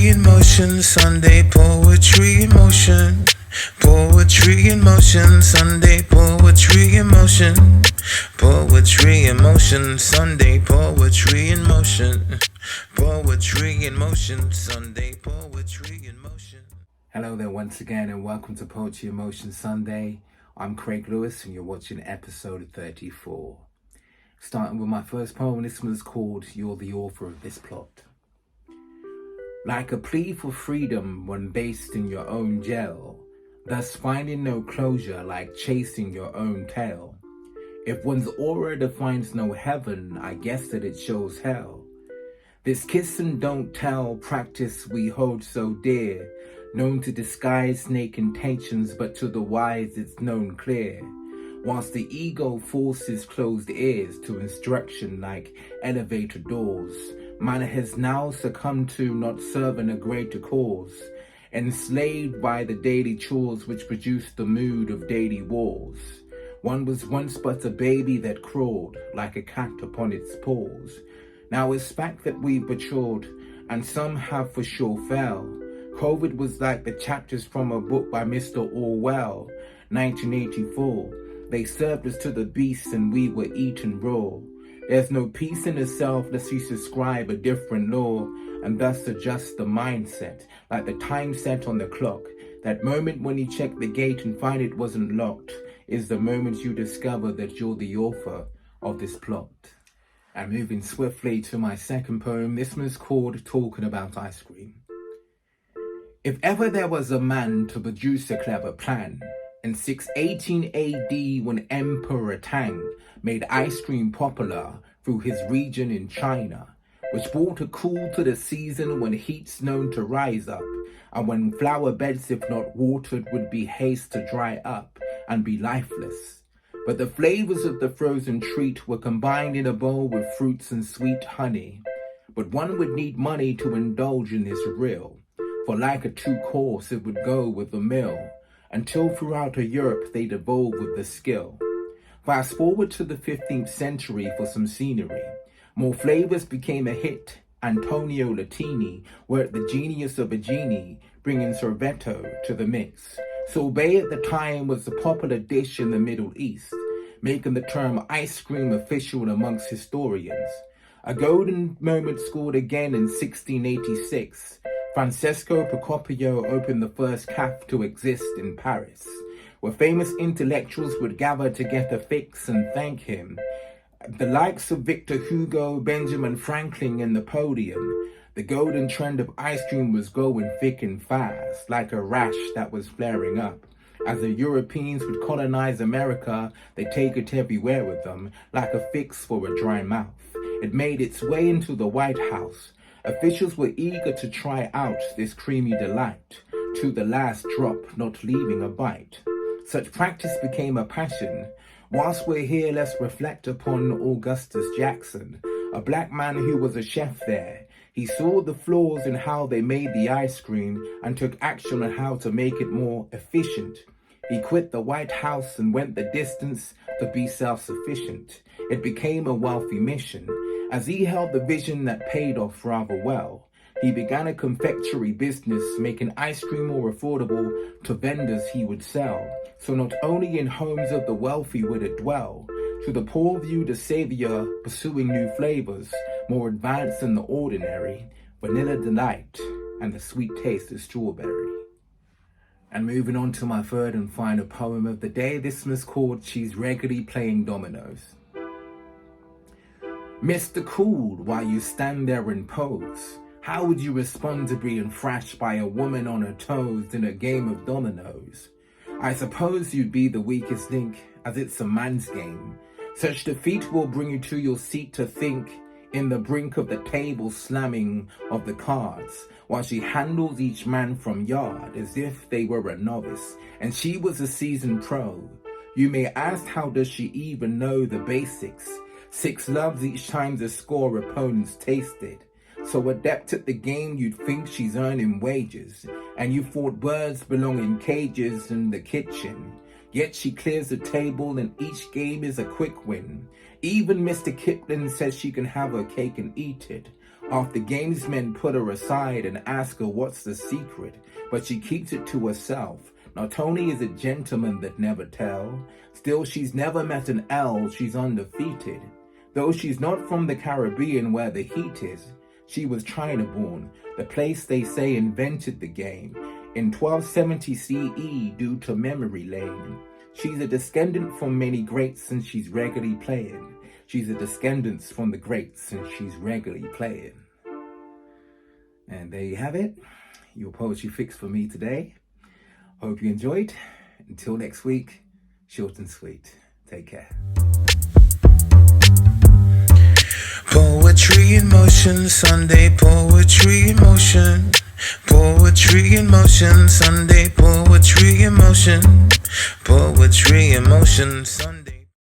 Poetry in motion, Sunday poetry in motion. Poetry in motion, Sunday poetry in motion. Poetry in motion, Sunday poetry in motion. Poetry in motion, Sunday poetry in motion. Hello there once again and welcome to Poetry in Motion Sunday. I'm Craig Lewis and you're watching episode 34. Starting with my first poem, this one is called You're the Author of This Plot. Like a plea for freedom when based in your own jail, thus finding no closure like chasing your own tail. If one's aura defines no heaven, I guess that it shows hell. This kiss and don't tell practice we hold so dear, known to disguise snake intentions, but to the wise it's known clear. Whilst the ego forces closed ears to instruction like elevator doors, man has now succumbed to not serving a greater cause, enslaved by the daily chores which produce the mood of daily wars. One was once but a baby that crawled like a cat upon its paws. Now it's fact that we've matured, and some have for sure fell. COVID was like the chapters from a book by Mr. Orwell, 1984. They served us to the beast and we were eaten raw. There's no peace in the self lest you subscribe a different law and thus adjust the mindset, like the time set on the clock. That moment when you check the gate and find it wasn't locked is the moment you discover that you're the author of this plot. And moving swiftly to my second poem, this one's called Talking About Ice Cream. If ever there was a man to produce a clever plan, in 618 AD when Emperor Tang made ice cream popular through his region in China, which brought a cool to the season when heat's known to rise up, and when flower beds if not watered would be haste to dry up and be lifeless. But the flavors of the frozen treat were combined in a bowl with fruits and sweet honey. But one would need money to indulge in this real, for like a true course it would go with the meal, until throughout Europe they'd evolve with the skill. Fast forward to the 15th century for some scenery. More flavors became a hit. Antonio Latini worked the genius of a genie, bringing sorbetto to the mix. Sorbet at the time was a popular dish in the Middle East, making the term ice cream official amongst historians. A golden moment scored again in 1686. Francesco Procopio opened the first cafe to exist in Paris, where famous intellectuals would gather to get a fix and thank him. The likes of Victor Hugo, Benjamin Franklin and Napoleon, the golden trend of ice cream was going thick and fast, like a rash that was flaring up. As the Europeans would colonize America, they take it everywhere with them, like a fix for a dry mouth. It made its way into the White House. Officials were eager to try out this creamy delight, to the last drop, not leaving a bite. Such practice became a passion. Whilst we're here, let's reflect upon Augustus Jackson, a black man who was a chef there. He saw the flaws in how they made the ice cream and took action on how to make it more efficient. He quit the White House and went the distance to be self-sufficient. It became a wealthy mission. As he held the vision that paid off rather well, he began a confectionery business, making ice cream more affordable to vendors he would sell. So not only in homes of the wealthy would it dwell, to the poor viewed a savior pursuing new flavors, more advanced than the ordinary, vanilla delight, and the sweet taste of strawberry. And moving on to my third and final poem of the day, this one's called She's Regularly Playing Dominoes. Mr. Cool, while you stand there and pose, how would you respond to being thrashed by a woman on her toes in a game of dominoes? I suppose you'd be the weakest link, as it's a man's game. Such defeat will bring you to your seat to think, in the brink of the table slamming of the cards, while she handles each man from yard as if they were a novice, and she was a seasoned pro. You may ask, how does she even know the basics? 6 loves each time the score opponents tasted. So adept at the game you'd think she's earning wages, and you thought birds belong in cages in the kitchen. Yet she clears the table and each game is a quick win. Even Mr. Kipling says she can have her cake and eat it. After games, men put her aside and ask her what's the secret, but she keeps it to herself. Now Tony is a gentleman that never tell. Still, she's never met an L, she's undefeated. Though she's not from the Caribbean where the heat is, she was China born, the place they say invented the game. In 1270 CE due to memory lane. She's a descendant from many greats and she's regularly playing. She's a descendant from the greats and she's regularly playing. And there you have it, your poetry fix for me today. Hope you enjoyed. Until next week, short and sweet. Take care. Poetry in motion, Sunday poetry in motion. Poetry in motion, Sunday poetry in motion. Poetry in motion, Sunday.